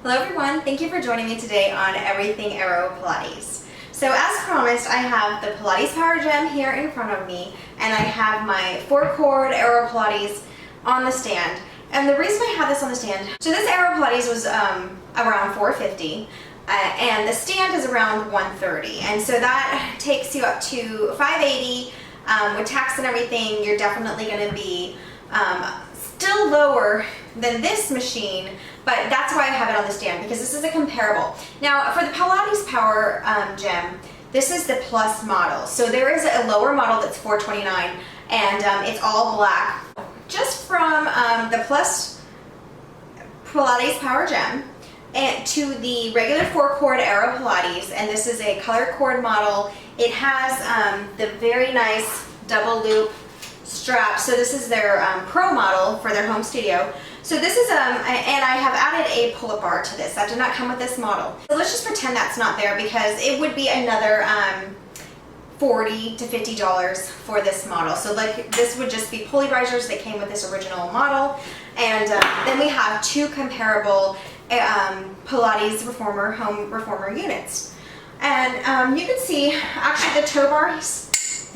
Hello everyone, thank you for joining me today on Everything Aero Pilates. So as promised, I have the Pilates Power Gym here in front of me, and I have my 4-cord Aero Pilates on the stand. And the reason I have this on the stand, so this Aero Pilates was around $450, and the stand is around $130, and so that takes you up to $580. With tax and everything, you're definitely going to be still lower than this machine, but that's why I have it on the stand, because this is a comparable. Now for the Pilates Power Gym, this is the Plus model. So there is a lower model that's $429, and it's all black. Just from the Plus Pilates Power Gym and to the regular 4-cord Aero Pilates, and this is a color cord model. It has the very nice double loop strap. So this is their pro model for their home studio. So this is, and I have added a pull-up bar to this. That did not come with this model. So let's just pretend that's not there, because it would be another $40 to $50 for this model. So like this would just be pulley risers that came with this original model. And then we have two comparable Pilates Reformer home reformer units. And you can see actually the tow bar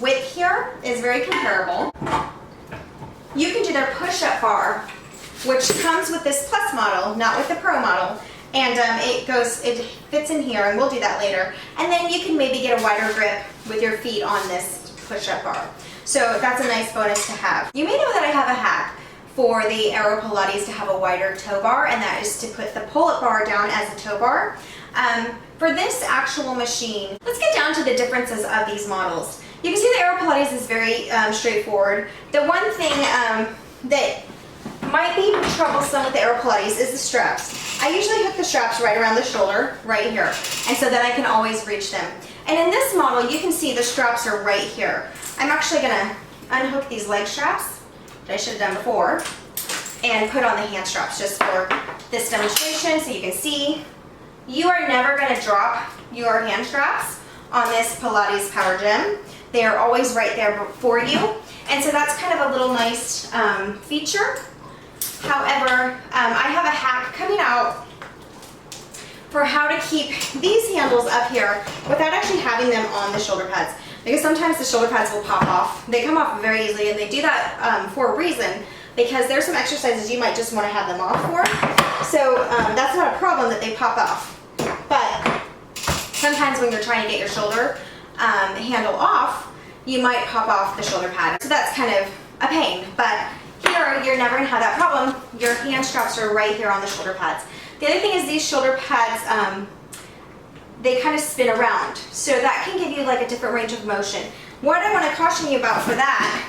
width here is very comparable. You can do their push-up bar, which comes with this Plus model, not with the Pro model, and it fits in here, and we'll do that later. And then you can maybe get a wider grip with your feet on this push-up bar. So that's a nice bonus to have. You may know that I have a hack for the Aero Pilates to have a wider toe bar, and that is to put the pull-up bar down as a toe bar. For this actual machine, let's get down to the differences of these models. You can see the Aero Pilates is very straightforward. The one thing that might be troublesome with the Aero Pilates is the straps. I usually hook the straps right around the shoulder, right here, and so then I can always reach them. And in this model, you can see the straps are right here. I'm actually gonna unhook these leg straps that I should have done before and put on the hand straps just for this demonstration so you can see. You are never gonna drop your hand straps on this Pilates Power Gym. They are always right there for you. And so that's kind of a little nice feature. However, I have a hack coming out for how to keep these handles up here without actually having them on the shoulder pads. Because sometimes the shoulder pads will pop off. They come off very easily, and they do that for a reason, because there's some exercises you might just want to have them off for. So that's not a problem that they pop off. But sometimes when you're trying to get your shoulder handle off, you might pop off the shoulder pad. So that's kind of a pain. But here, you're never going to have that problem. Your hand straps are right here on the shoulder pads. The other thing is these shoulder pads, they kind of spin around. So that can give you like a different range of motion. What I want to caution you about for that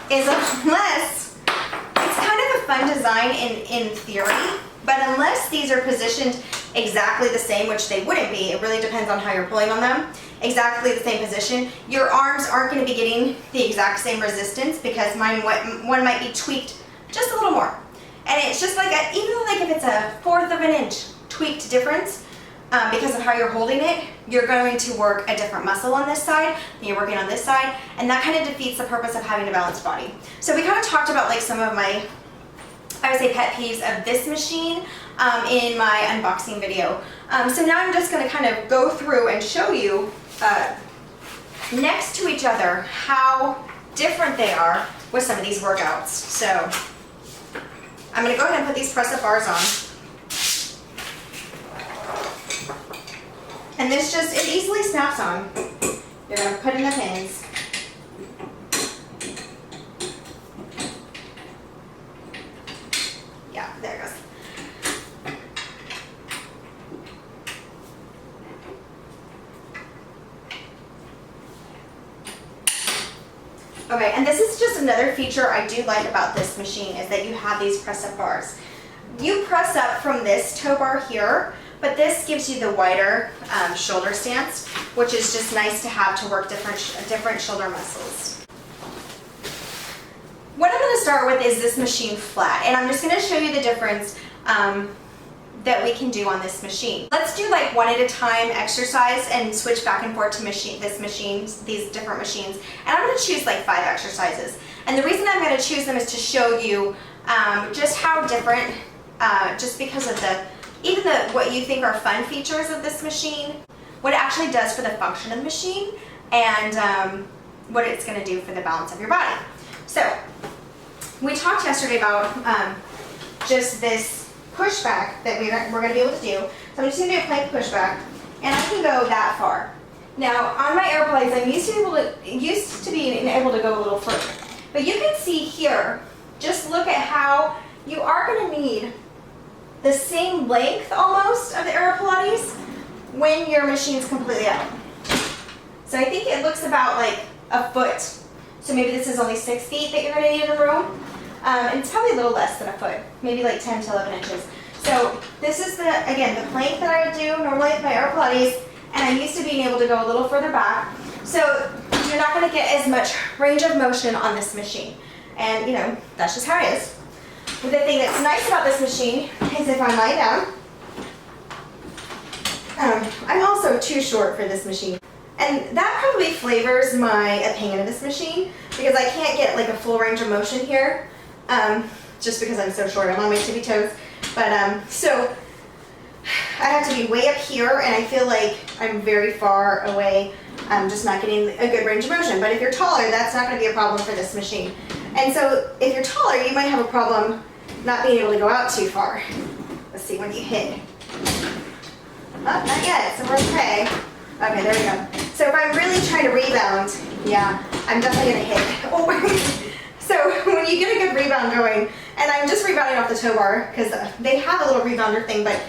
is, unless, it's kind of a fun design in theory, but unless these are positioned exactly the same, which they wouldn't be, it really depends on how you're pulling on them, exactly the same position, your arms aren't going to be getting the exact same resistance, because one might be tweaked just a little more. And it's just like, even like if it's a 1/4 of an inch tweaked difference, because of how you're holding it, you're going to work a different muscle on this side than you're working on this side, and that kind of defeats the purpose of having a balanced body. So we kind of talked about like some of my, I would say, pet peeves of this machine in my unboxing video. So now I'm just going to kind of go through and show you next to each other how different they are with some of these workouts. So I'm going to go ahead and put these press-up bars on. And this just, it easily snaps on. You're going to put in the pins. Yeah, there it goes. Okay, and this is just another feature I do like about this machine, is that you have these press-up bars. You press up from this toe bar here, but this gives you the wider shoulder stance, which is just nice to have to work different shoulder muscles. What I'm going to start with is this machine flat, and I'm just going to show you the difference that we can do on this machine. Let's do like one at a time exercise and switch back and forth to these different machines. And I'm going to choose like 5 exercises. And the reason I'm going to choose them is to show you just how different, just because of the even what you think are fun features of this machine, what it actually does for the function of the machine, and what it's going to do for the balance of your body. So we talked yesterday about just this pushback that we're going to be able to do. So I'm just going to do a plank pushback, and I can go that far. Now on my AeroPilates, I'm used to being able to go a little further. But you can see here, just look at how you are going to need the same length almost of the AeroPilates when your machine's completely out. So I think it looks about like a foot. So maybe this is only 6 feet that you're going to need in the room. And it's probably a little less than a foot, maybe like 10 to 11 inches. So this is again, the plank that I would do normally with my AeroPilates, and I'm used to being able to go a little further back. So you're not going to get as much range of motion on this machine. And that's just how it is. But the thing that's nice about this machine is if I lie down, I'm also too short for this machine. And that probably flavors my opinion of this machine, because I can't get like a full range of motion here, just because I'm so short. I'm on my tippy toes. But so I have to be way up here, and I feel like I'm very far away. I'm just not getting a good range of motion. But if you're taller, that's not going to be a problem for this machine. And so if you're taller, you might have a problem not being able to go out too far. Let's see when you hit. Oh, not yet, so we're okay. Okay, there we go. So if I'm really trying to rebound, yeah, I'm definitely going to hit. Oh. So when you get a good rebound going, and I'm just rebounding off the tow bar, because they have a little rebounder thing, but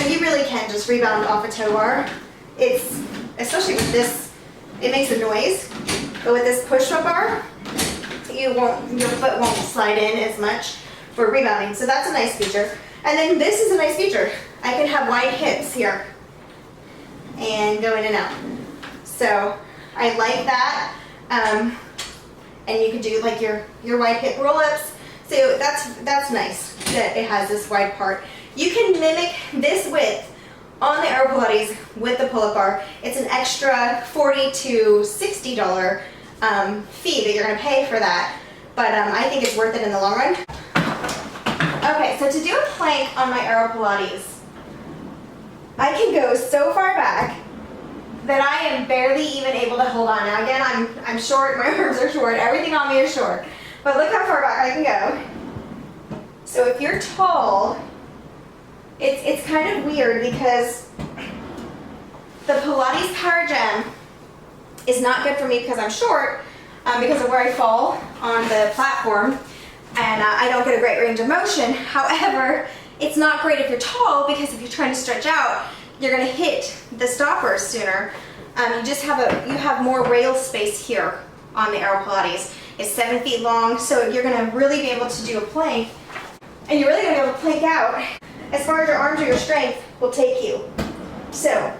you really can't just rebound off a tow bar. It's, especially with this, it makes a noise, but with this push-up bar, your foot won't slide in as much for rebounding. So that's a nice feature. And then this is a nice feature. I can have wide hips here and go in and out. So I like that. And you can do like your wide hip roll-ups. So that's nice that it has this wide part. You can mimic this width on the AeroPilates with the pull-up bar. It's an extra $40 to $60 fee that you're going to pay for that, but I think it's worth it in the long run. Okay, so to do a plank on my AeroPilates, I can go so far back that I am barely even able to hold on. Now again, I'm short, my arms are short, everything on me is short, but look how far back I can go. So if you're tall, it's kind of weird because the Pilates Power Gym is not good for me because I'm short, because of where I fall on the platform, and I don't get a great range of motion. However, it's not great if you're tall, because if you're trying to stretch out, you're going to hit the stoppers sooner. You have more rail space here on the AeroPilates. It's 7 feet long, so you're going to really be able to do a plank, and you're really going to be able to plank out as far as your arms or your strength will take you. So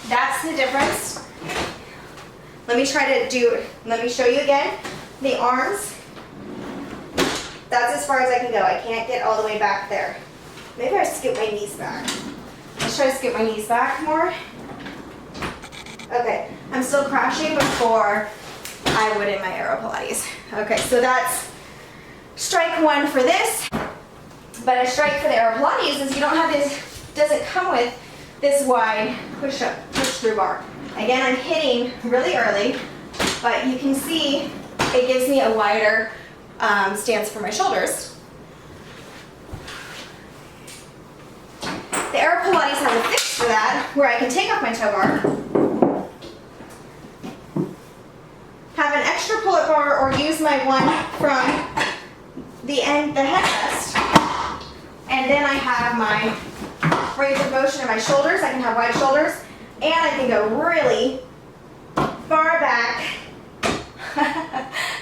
that's the difference. Let me show you again. The arms, that's as far as I can go. I can't get all the way back there. Maybe I scoot my knees back. Let's try to scoot my knees back more. Okay, I'm still crashing before I would in my AeroPilates. Okay, so that's strike one for this. But a strike for the AeroPilates is you don't have this, doesn't come with this wide push-through bar. Again, I'm hitting really early, but you can see it gives me a wider stance for my shoulders. The AeroPilates has a fix for that, where I can take off my tow bar, have an extra pull-up bar, or use my one from the headrest, and then I have my range of motion in my shoulders. I can have wide shoulders, and I can go really far back.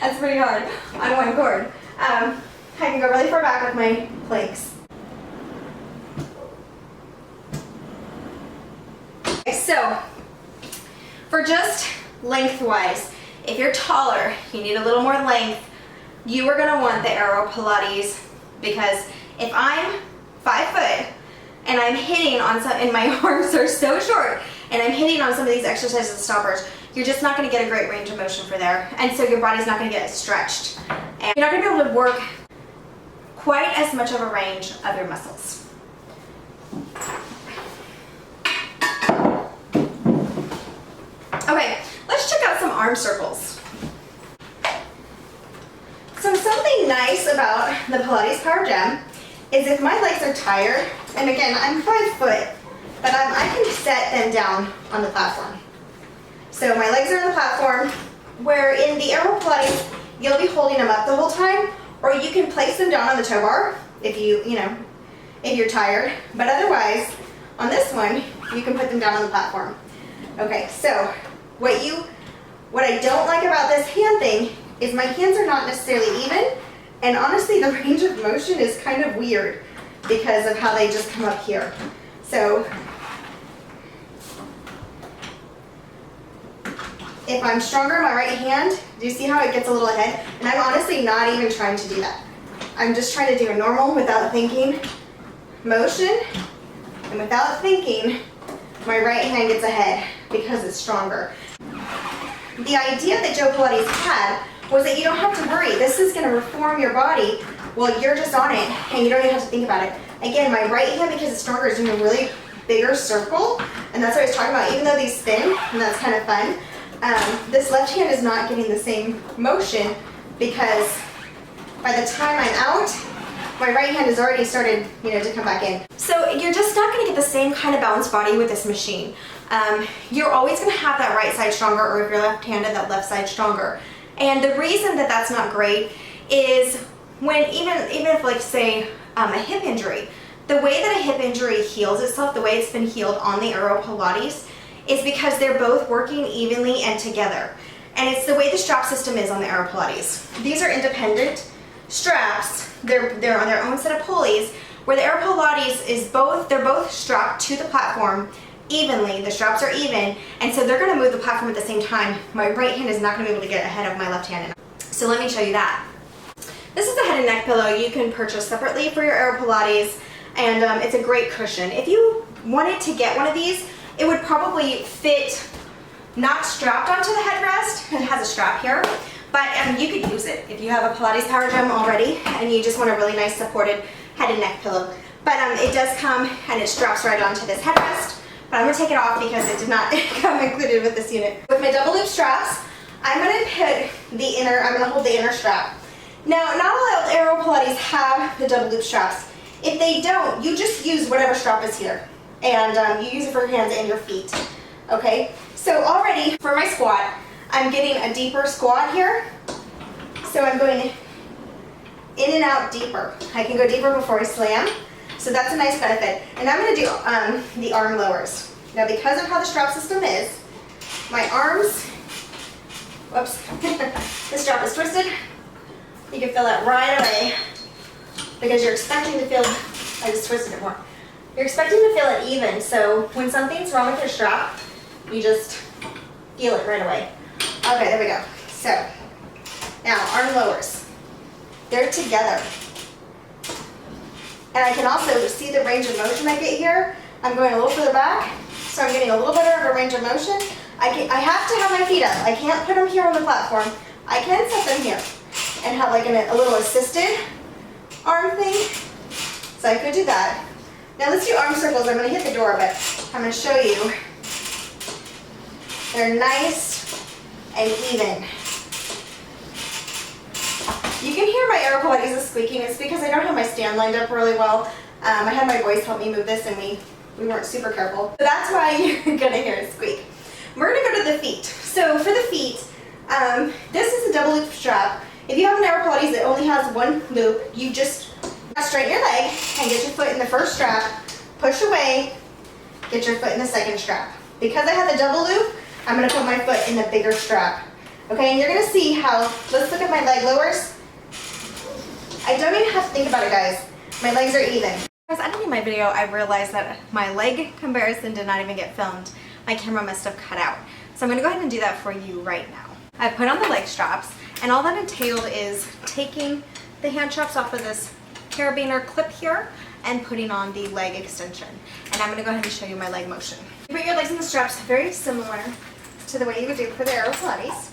That's pretty hard on one cord. I can go really far back with my planks. So, for just lengthwise, if you're taller, you need a little more length, you are going to want the AeroPilates, because if I'm 5 foot and I'm hitting on some, and my arms are so short, and I'm hitting on some of these exercises and stoppers, you're just not going to get a great range of motion for there, and so your body's not going to get as stretched, and you're not going to be able to work quite as much of a range of your muscles. arm circles. So something nice about the Pilates Power Gym is if my legs are tired, and again, I'm 5 foot, but I can set them down on the platform. So my legs are on the platform, where in the AeroPilates, you'll be holding them up the whole time, or you can place them down on the tow bar if if you're tired. But otherwise, on this one, you can put them down on the platform. Okay, so what I don't like about this hand thing is my hands are not necessarily even, and honestly the range of motion is kind of weird because of how they just come up here. So if I'm stronger in my right hand, do you see how it gets a little ahead? And I'm honestly not even trying to do that. I'm just trying to do a normal, without thinking, motion, and without thinking, my right hand gets ahead because it's stronger. The idea that Joe Pilates had was that you don't have to worry. This is going to reform your body while you're just on it, and you don't even have to think about it. Again, my right hand, because it's stronger, is doing a really bigger circle, and that's what I was talking about. Even though these spin, and that's kind of fun, this left hand is not getting the same motion because by the time I'm out, my right hand has already started, to come back in. So you're just not going to get the same kind of balanced body with this machine. You're always going to have that right side stronger, or if you're left-handed, that left side stronger. And the reason that that's not great is when even if, like, say, a hip injury, the way that a hip injury heals itself, the way it's been healed on the AeroPilates, is because they're both working evenly and together. And it's the way the strap system is on the AeroPilates. These are independent straps. They're on their own set of pulleys, where the AeroPilates they're both strapped to the platform evenly. The straps are even, and so they're going to move the platform at the same time. My right hand is not going to be able to get ahead of my left hand. So let me show you that. This is a head and neck pillow you can purchase separately for your AeroPilates, and it's a great cushion. If you wanted to get one of these, it would probably fit not strapped onto the headrest. It has a strap here, but you could use it if you have a Pilates Power Gym already and you just want a really nice supported head and neck pillow. But it does come and it straps right onto this headrest. But I'm going to take it off because it did not come included with this unit. With my double loop straps, I'm going to hold the inner strap. Now, not all AeroPilates have the double loop straps. If they don't, you just use whatever strap is here. And you use it for your hands and your feet. Okay? So already, for my squat, I'm getting a deeper squat here. So I'm going in and out deeper. I can go deeper before I slam. So that's a nice benefit. And I'm going to do the arm lowers. Now, because of how the strap system is, my arms, whoops, the strap is twisted. You can feel that right away because you're expecting to feel, I just twisted it more. You're expecting to feel it even. So when something's wrong with your strap, you just feel it right away. Okay, there we go. So now arm lowers. They're together. And I can also see the range of motion I get here. I'm going a little further back, so I'm getting a little better of a range of motion. I have to have my feet up. I can't put them here on the platform. I can set them here and have like a little assisted arm thing. So I could do that. Now let's do arm circles. I'm going to hit the door, but I'm going to show you. They're nice and even. You can hear my AeroPilates is squeaking. It's because I don't have my stand lined up really well. I had my boys help me move this, and we weren't super careful. So that's why you're going to hear it squeak. We're going to go to the feet. So for the feet, this is a double loop strap. If you have an AeroPilates that only has one loop, you just straighten your leg and get your foot in the first strap, push away, get your foot in the second strap. Because I have the double loop, I'm going to put my foot in the bigger strap. Okay, and you're going to see how, let's look at my leg lowers. I don't even have to think about it, guys. My legs are even. As editing my video, I realized that my leg comparison did not even get filmed. My camera must have cut out. So I'm going to go ahead and do that for you right now. I put on the leg straps, and all that entailed is taking the hand straps off of this carabiner clip here and putting on the leg extension. And I'm going to go ahead and show you my leg motion. You put your legs in the straps very similar to the way you would do for the AeroPilates.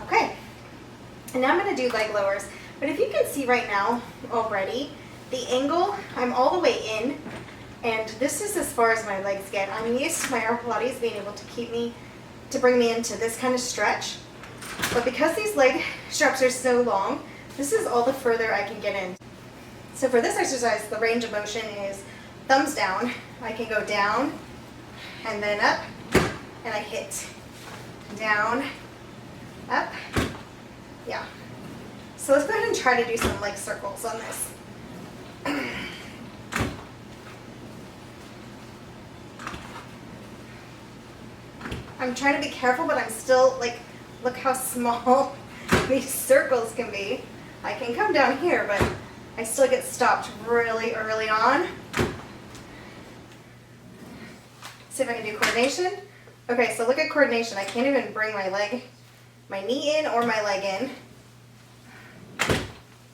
Okay, and now I'm going to do leg lowers. But if you can see right now already, the angle, I'm all the way in, and this is as far as my legs get. I'm used to my AeroPilates being able to bring me into this kind of stretch, but because these leg straps are so long, this is all the further I can get in. So for this exercise, the range of motion is thumbs down. I can go down and then up, and I hit down, up, yeah. So let's go ahead and try to do some leg circles on this. I'm trying to be careful, but I'm still like, look how small these circles can be. I can come down here, but I still get stopped really early on. See if I can do coordination. Okay, so look at coordination. I can't even bring my knee in or my leg in.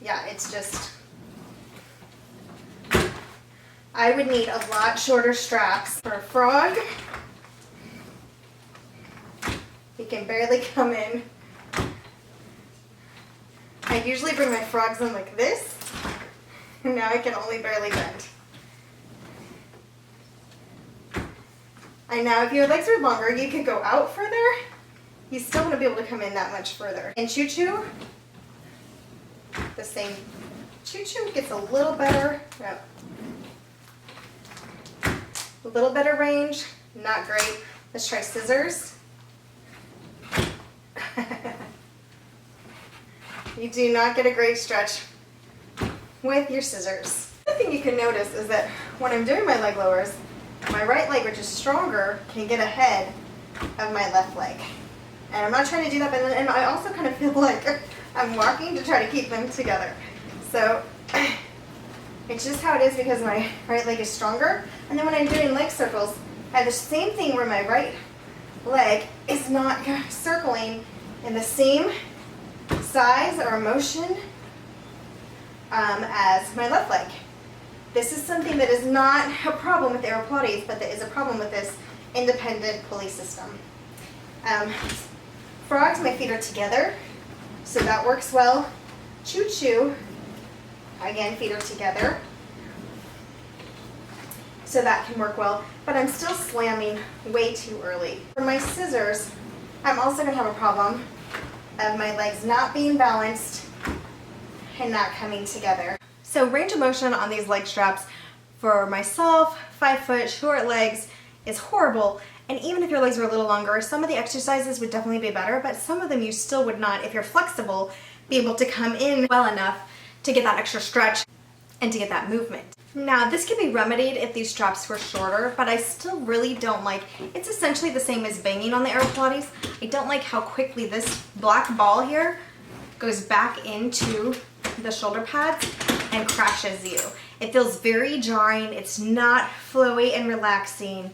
Yeah, it's just, I would need a lot shorter straps. For a frog, you can barely come in. I usually bring my frogs in like this, and now I can only barely bend. And now if your legs are longer, you could go out further. You still want to be able to come in that much further. And choo-choo, the same. Choo-choo gets a little better. Yep. A little better range, not great. Let's try scissors. You do not get a great stretch with your scissors. The thing you can notice is that when I'm doing my leg lowers, my right leg, which is stronger, can get ahead of my left leg. And I'm not trying to do that, but and I also kind of feel like I'm walking to try to keep them together. So it's just how it is because my right leg is stronger. And then when I'm doing leg circles, I have the same thing where my right leg is not circling in the same size or motion as my left leg. This is something that is not a problem with AeroPilates, but that is a problem with this independent pulley system. Frogs, my feet are together, so that works well. Choo-choo, again, feet are together, so that can work well, but I'm still slamming way too early. For my scissors, I'm also going to have a problem of my legs not being balanced and not coming together. So range of motion on these leg straps for myself, 5 foot, short legs, is horrible. And even if your legs are a little longer, some of the exercises would definitely be better, but some of them you still would not, if you're flexible, be able to come in well enough to get that extra stretch and to get that movement. Now, this can be remedied if these straps were shorter, but I still really don't like, it's essentially the same as banging on the AeroPilates. I don't like how quickly this black ball here goes back into the shoulder pads and crashes you. It feels very jarring, it's not flowy and relaxing.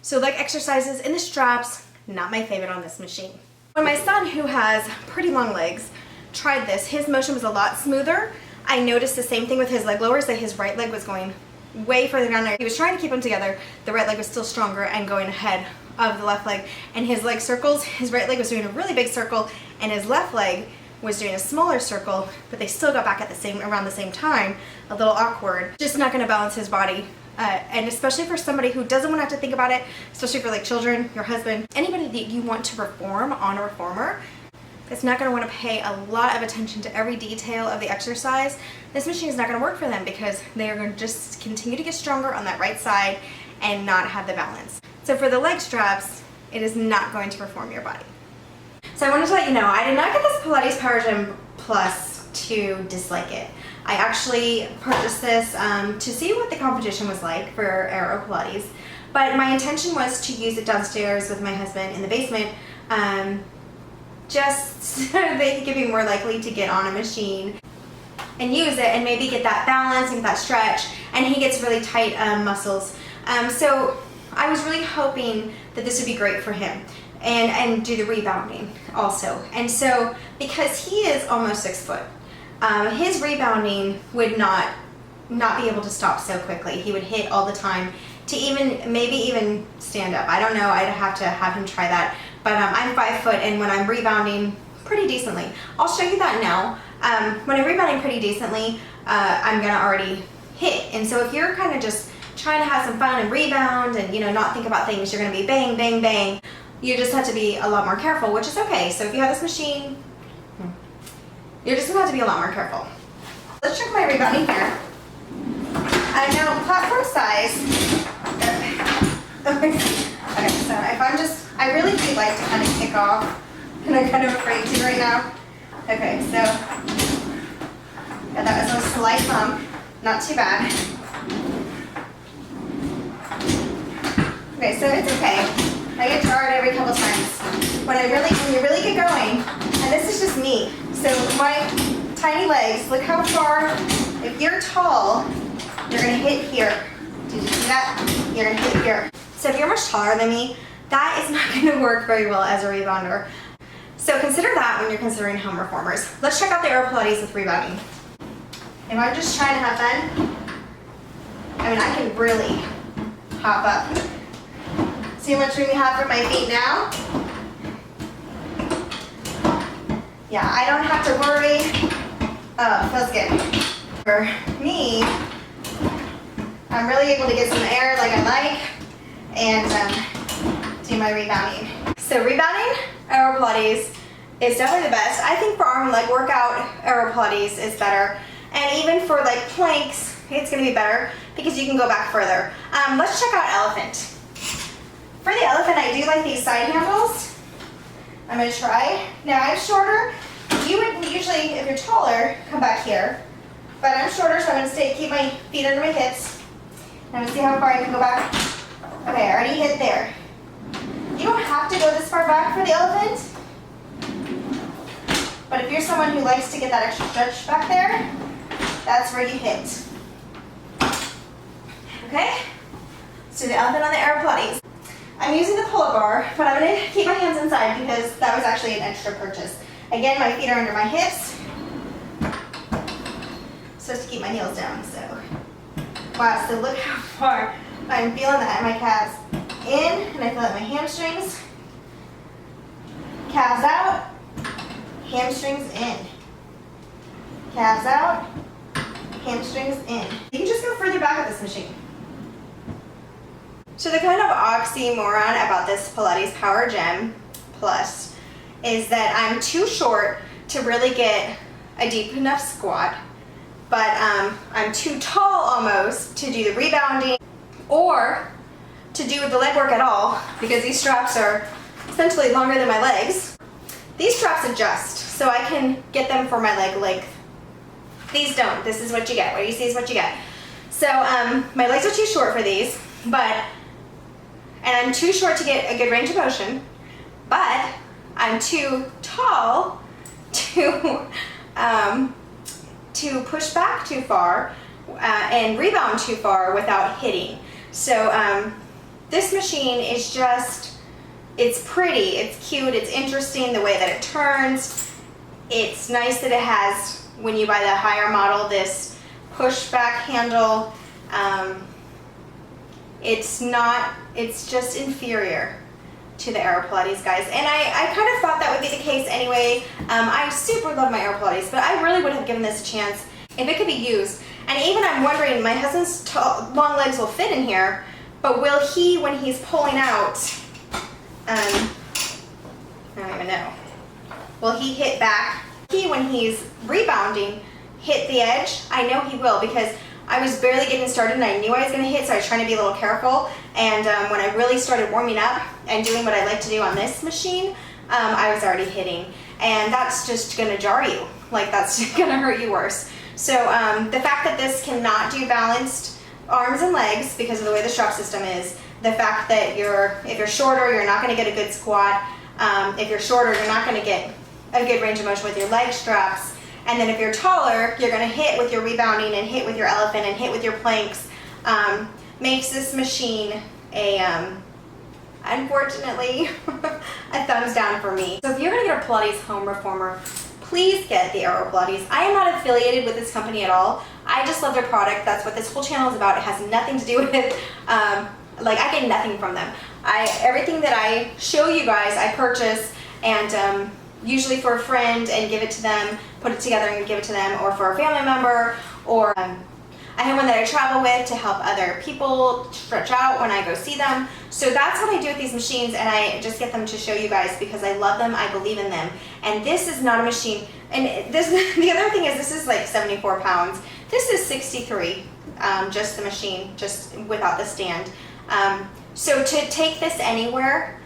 So leg exercises in the straps, not my favorite on this machine. When my son, who has pretty long legs, tried this, his motion was a lot smoother. I noticed the same thing with his leg lowers, that his right leg was going way further down there. He was trying to keep them together, the right leg was still stronger and going ahead of the left leg. And his leg circles, his right leg was doing a really big circle and his left leg was doing a smaller circle, but they still got back at around the same time, a little awkward. Just not gonna balance his body. And especially for somebody who doesn't want to have to think about it, especially for like children, your husband, anybody that you want to reform on a reformer, that's not going to want to pay a lot of attention to every detail of the exercise, this machine is not going to work for them because they are going to just continue to get stronger on that right side and not have the balance. So for the leg straps, it is not going to reform your body. So I wanted to let you know, I did not get this Pilates Power Gym Plus to dislike it. I actually purchased this to see what the competition was like for AeroPilates, but my intention was to use it downstairs with my husband in the basement, just so that he could be more likely to get on a machine and use it and maybe get that balance and that stretch, and he gets really tight muscles. So I was really hoping that this would be great for him and do the rebounding also. And so because he is almost 6 foot, his rebounding would not be able to stop so quickly. He would hit all the time to maybe even stand up. I don't know, I'd have to have him try that. But I'm 5 foot, and when I'm rebounding pretty decently, I'll show you that now. When I'm rebounding pretty decently, I'm gonna already hit. And so if you're kind of just trying to have some fun and rebound and, you know, not think about things, you're going to be bang, bang, bang. You just have to be a lot more careful, which is okay. So if you have this machine, you're just going to have to be a lot more careful. Let's check my rebounding here. Now platform size. Okay, so if I'm just, I really do like to kind of kick off, and I'm kind of afraid to right now. Okay, so yeah, that was a slight bump, not too bad. Okay, so it's okay. I get jarred every couple times. When you really get going, and this is just me. So my tiny legs, look how far, if you're tall, you're gonna hit here. Did you see that? You're gonna hit here. So if you're much taller than me, that is not gonna work very well as a rebounder. So consider that when you're considering home reformers. Let's check out the AeroPilates with rebounding. If I'm just trying to have fun, I mean, I can really hop up. See how much room we have for my feet now? Yeah, I don't have to worry. Oh, feels good. For me, I'm really able to get some air like I like and do my rebounding. So rebounding, AeroPilates is definitely the best. I think for arm and leg workout, AeroPilates is better. And even for like planks, it's gonna be better because you can go back further. Let's check out elephant. For the elephant, I do like these side handles. I'm gonna try. Now I'm shorter. You would usually, if you're taller, come back here. But I'm shorter, so I'm gonna keep my feet under my hips. I'm gonna see how far I can go back. Okay, I already hit there. You don't have to go this far back for the elephant. But if you're someone who likes to get that extra stretch back there, that's where you hit. Okay? Let's do the elephant on the AeroPilates. I'm using the pull-up bar, but I'm going to keep my hands inside because that was actually an extra purchase. Again, my feet are under my hips. Supposed to keep my heels down, so. Wow, so look how far I'm feeling that. My calves in, and I feel that my hamstrings. Calves out, hamstrings in. Calves out, hamstrings in. You can just go further back with this machine. So the kind of oxymoron about this Pilates Power Gym Plus is that I'm too short to really get a deep enough squat, but I'm too tall almost to do the rebounding or to do the leg work at all because these straps are essentially longer than my legs. These straps adjust so I can get them for my leg length. These don't. This is what you get. What you see is what you get. So my legs are too short for these, and I'm too short to get a good range of motion, but I'm too tall to push back too far and rebound too far without hitting. So this machine is just, it's pretty, it's cute, it's interesting the way that it turns. It's nice that it has, when you buy the higher model, this push back handle. It's just inferior to the AeroPilates, guys. And I kind of thought that would be the case anyway. I super love my AeroPilates, but I really would have given this a chance if it could be used. And even I'm wondering, my husband's long legs will fit in here, but will he, when he's pulling out, I don't even know, will he hit back? He, when he's rebounding, hit the edge? I know he will because I was barely getting started and I knew I was going to hit, so I was trying to be a little careful. And when I really started warming up and doing what I like to do on this machine, I was already hitting. And that's just going to jar you. Like, that's going to hurt you worse. So the fact that this cannot do balanced arms and legs because of the way the strap system is, the fact that if you're shorter, you're not going to get a good squat. If you're shorter, you're not going to get a good range of motion with your leg straps. And then if you're taller, you're going to hit with your rebounding and hit with your elephant and hit with your planks. Makes this machine unfortunately, a thumbs down for me. So if you're going to get a Pilates home reformer, please get the AeroPilates. I am not affiliated with this company at all. I just love their product. That's what this whole channel is about. It has nothing to do with like, I get nothing from them. Everything that I show you guys, I purchase and usually for a friend and give it to them, put it together and give it to them, or for a family member, or I have one that I travel with to help other people stretch out when I go see them. So that's what I do with these machines, and I just get them to show you guys because I love them, I believe in them. And this is not a machine, and this, the other thing is this is like 74 pounds. This is 63, just the machine, just without the stand. So to take this anywhere,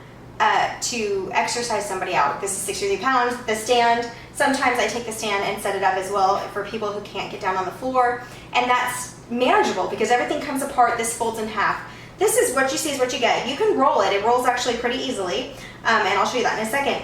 to exercise somebody out, this is 63 pounds. The stand, sometimes I take the stand and set it up as well for people who can't get down on the floor, and that's manageable because everything comes apart. This folds in half. This is what you see is what you get. You can roll it. It rolls actually pretty easily, and I'll show you that in a second.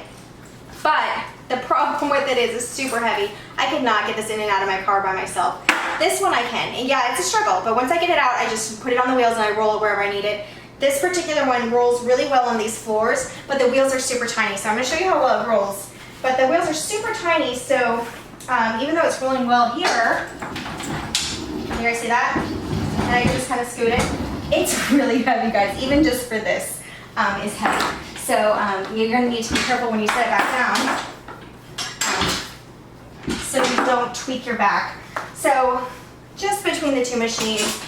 But the problem with it is it's super heavy. I could not get this in and out of my car by myself. This one I can, and yeah, it's a struggle, but once I get it out, I just put it on the wheels and I roll it wherever I need it. This particular one rolls really well on these floors, but the wheels are super tiny. So I'm going to show you how well it rolls. But the wheels are super tiny, so even though it's rolling well here, you guys see that? And I can just kind of scoot it. It's really heavy, guys. Even just for this is heavy. So you're going to need to be careful when you set it back down, so you don't tweak your back. So just between the two machines,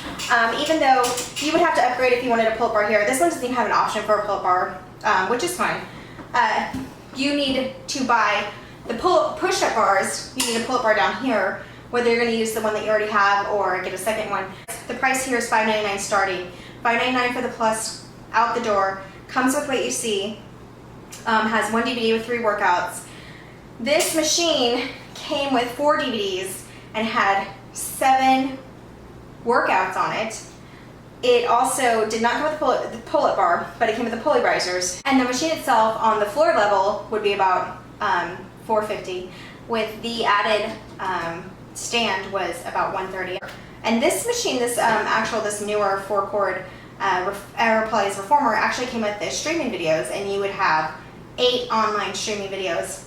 even though you would have to upgrade if you wanted a pull-up bar here, this one doesn't even have an option for a pull-up bar, which is fine. You need to buy the push-up bars. You need a pull-up bar down here, whether you're going to use the one that you already have or get a second one. The price here is $5.99 starting. $5.99 for the Plus, out the door. Comes with what you see. Has one DVD with 3 workouts. This machine came with 4 DVDs and had 7 workouts on it. It also did not come with the pull-up bar, but it came with the pulley risers. And the machine itself on the floor level would be about $450. With the added stand was about $130. And this machine, this newer 4-cord AeroPilates Reformer actually came with the streaming videos, and you would have 8 online streaming videos.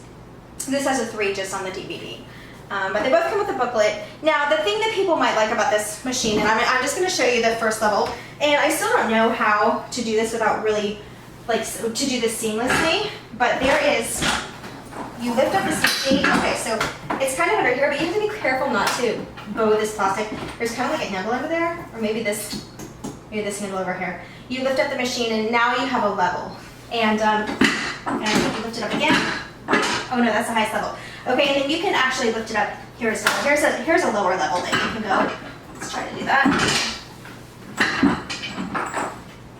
This has a 3 just on the DVD. But they both come with a booklet. Now, the thing that people might like about this machine, and I'm just going to show you the first level, and I still don't know how to do this without really, to do this seamlessly, but there is, you lift up this machine, okay, so it's kind of under here, but you have to be careful not to bow this plastic. There's kind of like a handle over there, or maybe this handle over here. You lift up the machine, and now you have a level. And I think you lift it up again. Oh no, that's the highest level. Okay, and then you can actually lift it up. Here's a lower level that you can go. Let's try to do that.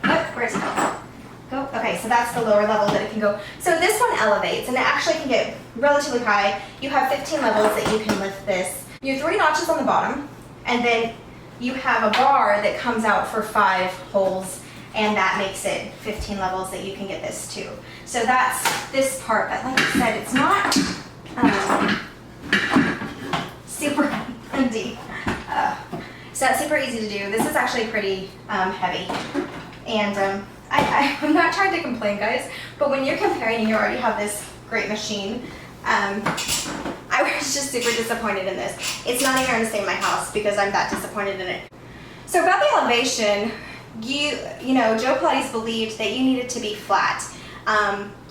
Oh, where's it go? Okay, so that's the lower level that it can go. So this one elevates, and it actually can get relatively high. You have 15 levels that you can lift this. You have 3 notches on the bottom, and then you have a bar that comes out for 5 holes, and that makes it 15 levels that you can get this to. So that's this part, but like I said, it's not super handy. It's not super easy to do. This is actually pretty heavy, and I'm not trying to complain, guys, but when you're comparing and you already have this great machine, I was just super disappointed in this. It's not even going to stay in my house because I'm that disappointed in it. So about the elevation, you know, Joe Pilates believed that you needed to be flat.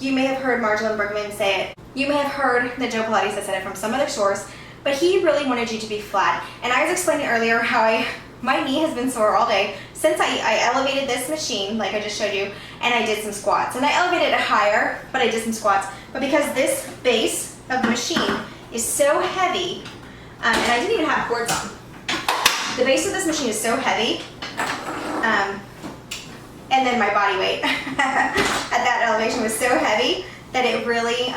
You may have heard Marjolaine Bergman say it. You may have heard that Joe Pilates has said it from some other source, but he really wanted you to be flat. And I was explaining earlier how my knee has been sore all day since I elevated this machine, like I just showed you, and I did some squats. And I elevated it higher, but I did some squats. But because this base of the machine is so heavy, and I didn't even have cords on. The base of this machine is so heavy, and then my body weight at that elevation was so heavy that it really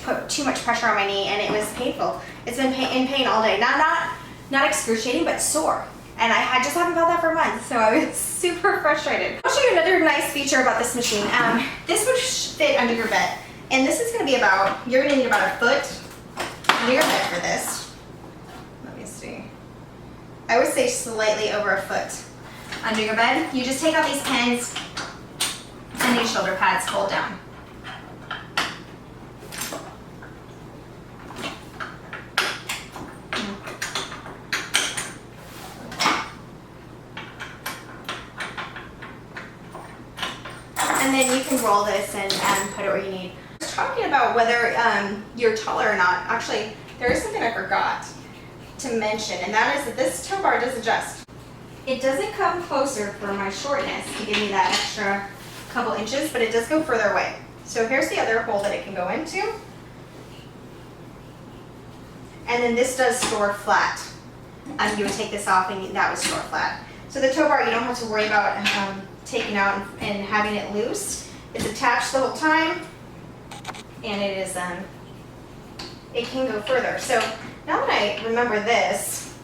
put too much pressure on my knee, and it was painful. It's been in pain all day. Not excruciating, but sore. And I just haven't felt that for months, so I was super frustrated. I'll show you another nice feature about this machine. This would fit under your bed, and this is going to be about, you're going to need about a foot under your bed for this. Let me see. I would say slightly over a foot under your bed. You just take out these pins and these shoulder pads fold down. And then you can roll this and put it where you need. I was talking about whether you're taller or not. Actually, there is something I forgot. to mention, and that is that this tow bar does adjust. It doesn't come closer for my shortness to give me that extra couple inches, but it does go further away. So here's the other hole that it can go into. And then this does store flat. You would take this off and that would store flat. So the tow bar, you don't have to worry about taking out and having it loose. It's attached the whole time, and it is it can go further. So now that I remember this,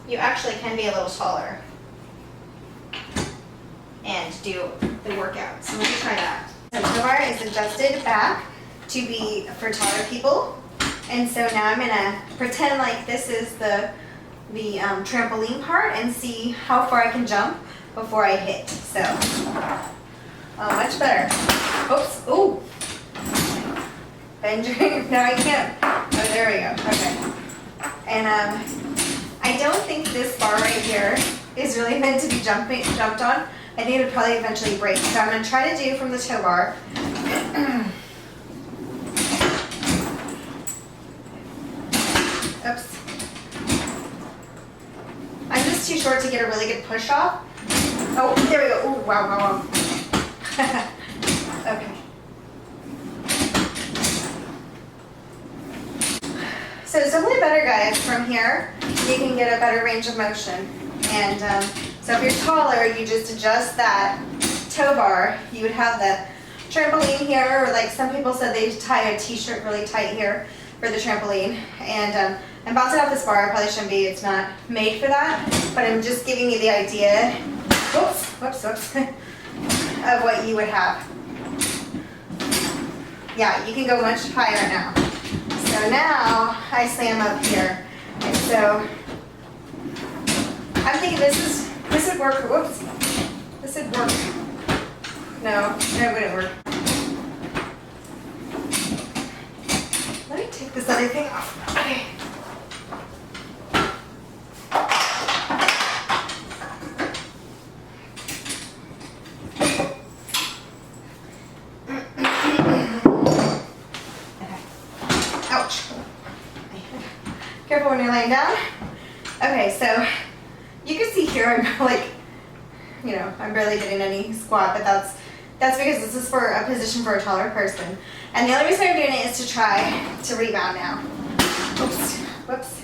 you actually can be a little taller and do the workout. So let me try that. So the tow bar is adjusted back to be for taller people. And so now I'm gonna pretend like this is the trampoline part and see how far I can jump before I hit. So, much better. Oops, ooh. Bend your, no I can't. Oh, there we go, okay. And I don't think this bar right here is really meant to be jumped on. I think it would probably eventually break. So I'm gonna try to do from the tow bar. Oops. I'm just too short to get a really good push off. Oh, there we go. Oh, wow, wow, wow. Okay. So it's definitely better, guys. From here, you can get a better range of motion. And so if you're taller, you just adjust that tow bar. You would have the trampoline here, or like some people said they tie a t-shirt really tight here for the trampoline. And I'm bouncing off this bar. I probably shouldn't be. It's not made for that. But I'm just giving you the idea, whoops, whoops, whoops, of what you would have. Yeah, you can go much higher now. So now I slam up here. And so I'm thinking this would work. Whoops. This would work. No, it wouldn't work. Let me take this other thing off. Okay. Careful when you're laying down. Okay, so you can see here I'm like, you know, I'm barely getting any squat, but that's because this is for a position for a taller person. And the only reason I'm doing it is to try to rebound now. Oops, whoops.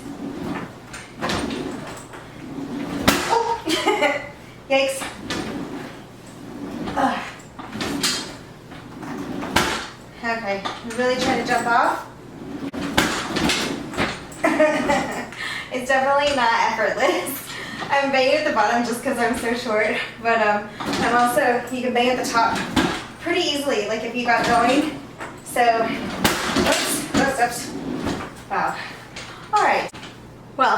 Oh, yikes. Ugh. Okay, I'm really trying to jump off. It's definitely not effortless. I'm banging at the bottom just because I'm so short, but I'm also, you can bang at the top pretty easily, like if you got going. So, oops. Wow. All right. Well,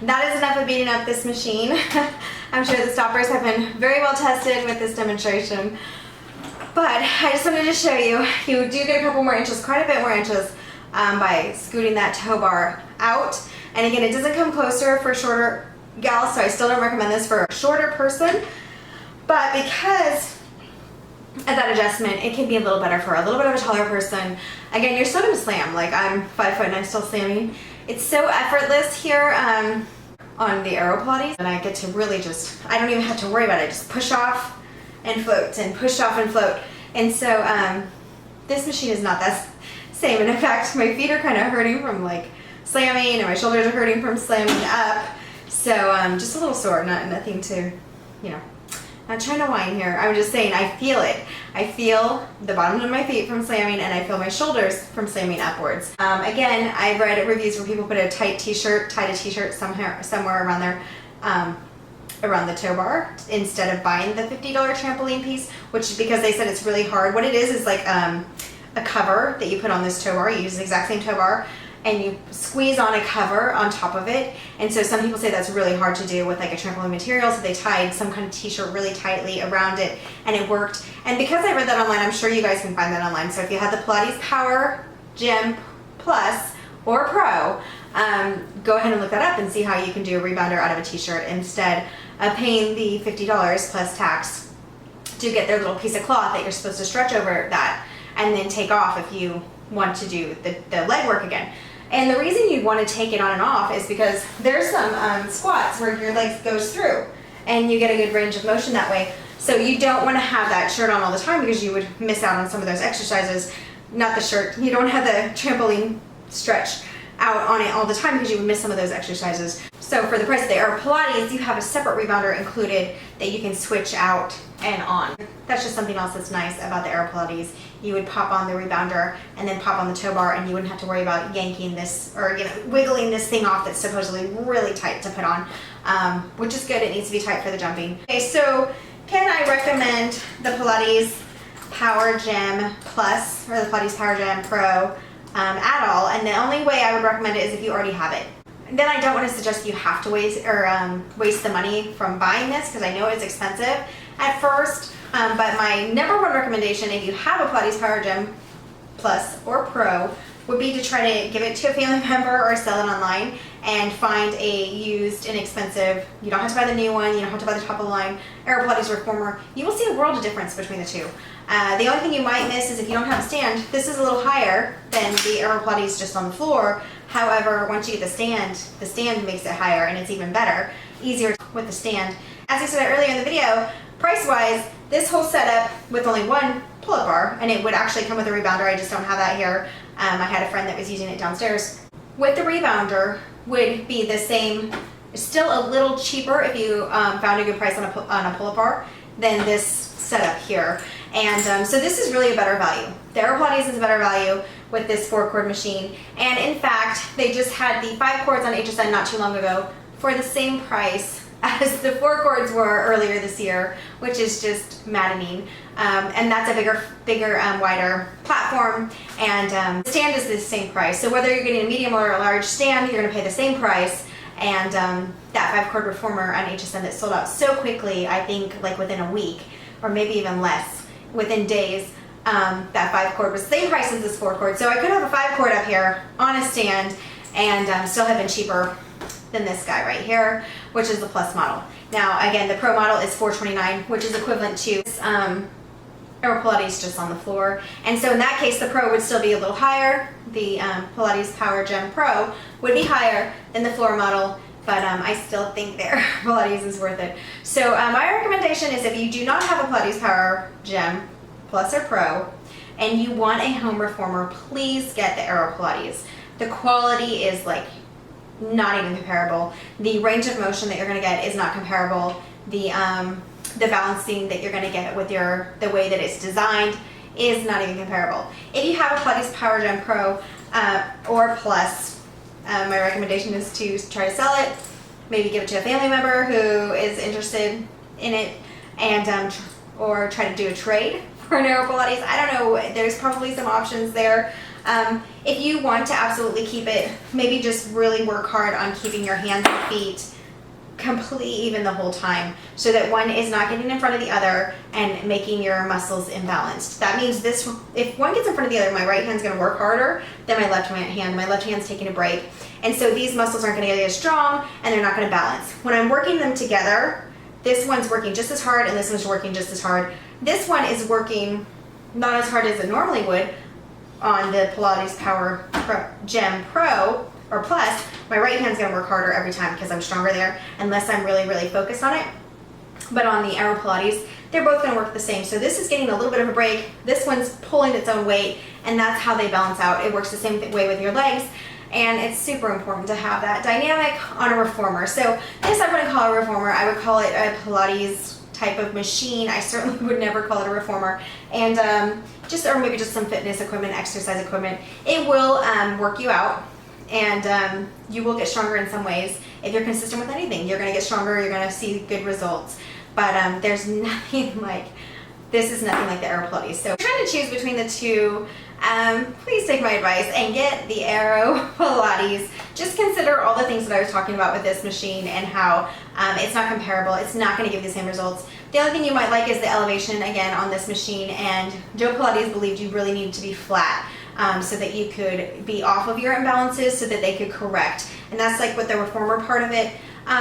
that is enough of beating up this machine. I'm sure the stoppers have been very well tested with this demonstration, but I just wanted to show you, you do get a couple more inches, quite a bit more inches, by scooting that tow bar out. And again, it doesn't come closer for shorter gals, so I still don't recommend this for a shorter person. But because of that adjustment, it can be a little better for a little bit of a taller person. Again, you're still gonna slam. Like I'm 5 foot and I'm still slamming. It's so effortless here on the AeroPilates, and I get to really just, I don't even have to worry about it. I just push off and float and push off and float. And so this machine is not that same. And in fact, my feet are kind of hurting from like slamming, and my shoulders are hurting from slamming up. So just a little sore, nothing to, you know, not trying to whine here. I'm just saying I feel it. I feel the bottom of my feet from slamming, and I feel my shoulders from slamming upwards. Again, I've read reviews where people put a tied a t-shirt somewhere around there, around the tow bar, instead of buying the $50 trampoline piece, which, because they said it's really hard. What it is like a cover that you put on this tow bar. You use the exact same tow bar, and you squeeze on a cover on top of it. And so some people say that's really hard to do with like a trampoline material, so they tied some kind of t-shirt really tightly around it, and it worked. And because I read that online, I'm sure you guys can find that online. So if you have the Pilates Power Gym Plus or Pro, go ahead and look that up and see how you can do a rebounder out of a t-shirt instead of paying the $50 plus tax to get their little piece of cloth that you're supposed to stretch over that and then take off if you want to do the leg work again. And the reason you'd want to take it on and off is because there's some squats where your legs goes through and you get a good range of motion that way. So you don't want to have that shirt on all the time because you would miss out on some of those exercises. Not the shirt, you don't have the trampoline stretch out on it all the time because you would miss some of those exercises. So for the price of the AeroPilates, you have a separate rebounder included that you can switch out and on. That's just something else that's nice about the AeroPilates. You would pop on the rebounder and then pop on the tow bar, and you wouldn't have to worry about yanking this or wiggling this thing off that's supposedly really tight to put on, which is good. It needs to be tight for the jumping. Okay, so can I recommend the Pilates Power Gym Plus or the Pilates Power Gym Pro at all? And the only way I would recommend it is if you already have it. And then I don't want to suggest you have to waste the money from buying this, because I know it's expensive at first. But my number one recommendation, if you have a Pilates Power Gym Plus or Pro, would be to try to give it to a family member or sell it online and find a used, inexpensive, you don't have to buy the new one, you don't have to buy the top of the line, AeroPilates Reformer. You will see a world of difference between the two. The only thing you might miss is if you don't have a stand, this is a little higher than the AeroPilates just on the floor. However, once you get the stand makes it higher and it's even better, easier with the stand. As I said earlier in the video, price-wise, this whole setup with only one pull-up bar, and it would actually come with a rebounder, I just don't have that here. I had a friend that was using it downstairs. With the rebounder would be the same, still a little cheaper if you found a good price on a pull-up bar than this setup here. And so this is really a better value. The AeroPilates is a better value with this 4-cord machine. And in fact, they just had the 5 cords on HSN not too long ago for the same price as the 4 cords were earlier this year, which is just maddening. And that's a bigger, wider platform, and the stand is the same price. So whether you're getting a medium or a large stand, you're going to pay the same price. And that 5-cord reformer on HSN that sold out so quickly, I think like within a week, or maybe even less, within days, that 5-cord was the same price as this 4-cord. So I could have a 5-cord up here on a stand and still have been cheaper than this guy right here, which is the Plus model. Now again, the Pro model is $429, which is equivalent to AeroPilates just on the floor. And so in that case, the Pro would still be a little higher. The Pilates Power Gym Pro would be higher than the floor model, but I still think their Pilates is worth it. So my recommendation is if you do not have a Pilates Power Gym Plus or Pro and you want a home reformer, please get the AeroPilates. The quality is like not even comparable. The range of motion that you're going to get is not comparable. The balancing that you're going to get with the way that it's designed is not even comparable. If you have a Pilates Power Gym Pro or Plus, my recommendation is to try to sell it, maybe give it to a family member who is interested in it, and or try to do a trade for an AeroPilates. I don't know, there's probably some options there. If you want to absolutely keep it, maybe just really work hard on keeping your hands and feet completely even the whole time, so that one is not getting in front of the other and making your muscles imbalanced. That means this, if one gets in front of the other, my right hand's going to work harder than my left hand. My left hand's taking a break, and so these muscles aren't going to get as strong and they're not going to balance. When I'm working them together, this one's working just as hard and this one's working just as hard. This one is working not as hard as it normally would on the Pilates Power Gym Pro or Plus. My right hand's going to work harder every time because I'm stronger there, unless I'm really, really focused on it. But on the AeroPilates, they're both going to work the same. So this is getting a little bit of a break. This one's pulling its own weight, and that's how they balance out. It works the same way with your legs, and it's super important to have that dynamic on a reformer. So this I wouldn't call a reformer. I would call it a Pilates type of machine. I certainly would never call it a reformer. And or maybe just some fitness equipment, exercise equipment. It will work you out, and you will get stronger in some ways. If you're consistent with anything, you're going to get stronger, you're going to see good results. But there's nothing like, this is nothing like the AeroPilates. So if you're trying to choose between the two, please take my advice and get the AeroPilates. Just consider all the things that I was talking about with this machine and how it's not comparable. It's not going to give you the same results. The only thing you might like is the elevation again on this machine, and Joe Pilates believed you really needed to be flat so that you could be off of your imbalances so that they could correct. And that's like with the reformer part of it.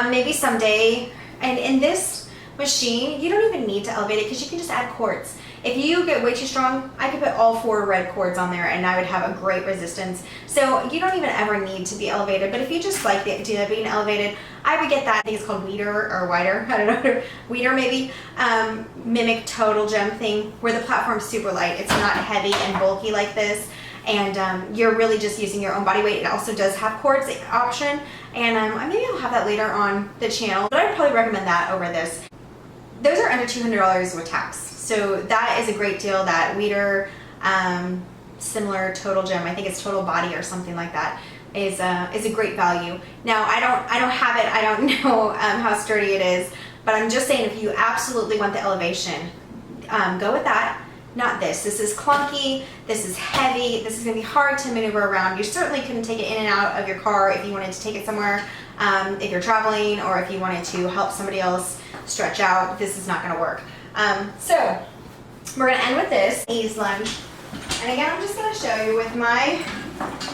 Maybe someday, and in this machine, you don't even need to elevate it because you can just add cords. If you get way too strong, I could put all 4 red cords on there and I would have a great resistance. So you don't even ever need to be elevated, but if you just like the idea of being elevated, I would get that. I think it's called Weeder or Wider, I don't know, Weeder maybe, mimic Total Gym thing where the platform's super light. It's not heavy and bulky like this, and you're really just using your own body weight. It also does have cords option, and maybe I'll have that later on the channel, but I'd probably recommend that over this. Those are under $200 with tax, so that is a great deal. That Weeder, similar Total Gym, I think it's Total Body or something like that, is a great value. Now I don't have it, I don't know how sturdy it is, but I'm just saying if you absolutely want the elevation, go with that. Not this. This is clunky, this is heavy, this is going to be hard to maneuver around. You certainly couldn't take it in and out of your car if you wanted to take it somewhere, if you're traveling, or if you wanted to help somebody else stretch out. This is not going to work. So we're going to end with this ease lunge. And again, I'm just going to show you with my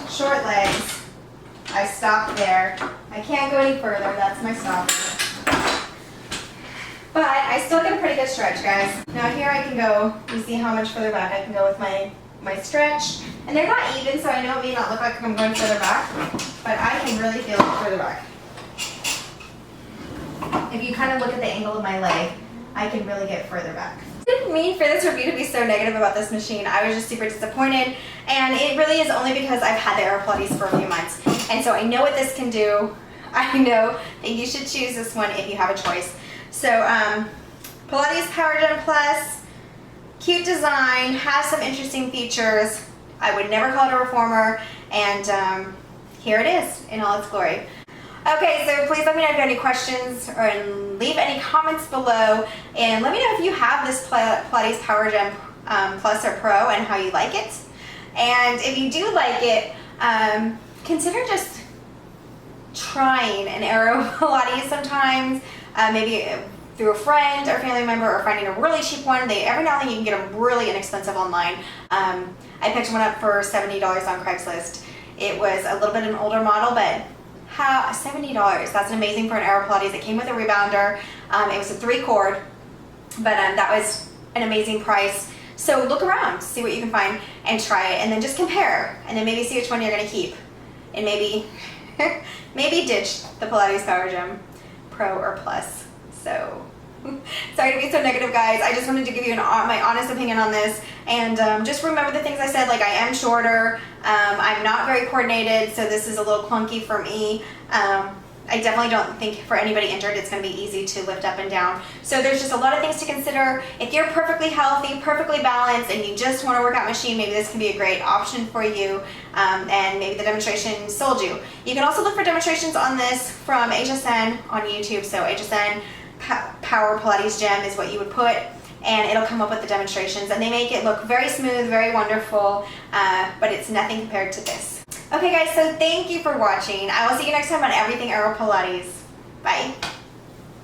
short legs. I stop there. I can't go any further. That's my stop. But I still get a pretty good stretch, guys. Now here I can go, you see how much further back I can go with my stretch. And they're not even, so I know it may not look like I'm going further back, but I can really feel it further back. If you kind of look at the angle of my leg, I can really get further back. I didn't mean for this review to be so negative about this machine. I was just super disappointed, and it really is only because I've had the AeroPilates for a few months, and so I know what this can do. I know that you should choose this one if you have a choice. So Pilates Power Gym Plus, cute design, has some interesting features. I would never call it a reformer, and here it is in all its glory. Okay, so please let me know if you have any questions, or leave any comments below, and let me know if you have this Pilates Power Gym Plus or Pro and how you like it. And if you do like it, consider just trying an AeroPilates sometimes, maybe through a friend or family member, or finding a really cheap one. Every now and then you can get them really inexpensive online. I picked one up for $70 on Craigslist. It was a little bit of an older model, but $70, that's amazing for an AeroPilates. It came with a rebounder. It was a 3-cord, but that was an amazing price. So look around, see what you can find, and try it, and then just compare, and then maybe see which one you're going to keep, and maybe maybe ditch the Pilates Power Gym Pro or Plus. So sorry to be so negative, guys. I just wanted to give you my honest opinion on this, and just remember the things I said. Like, I am shorter, I'm not very coordinated, so this is a little clunky for me. I definitely don't think for anybody injured it's going to be easy to lift up and down. So there's just a lot of things to consider. If you're perfectly healthy, perfectly balanced, and you just want a workout machine, maybe this can be a great option for you, and maybe the demonstration sold you. You can also look for demonstrations on this from HSN on YouTube. So HSN Power Pilates Gym is what you would put, and it'll come up with the demonstrations, and they make it look very smooth, very wonderful, but it's nothing compared to this. Okay guys, so thank you for watching. I will see you next time on Everything AeroPilates. Bye.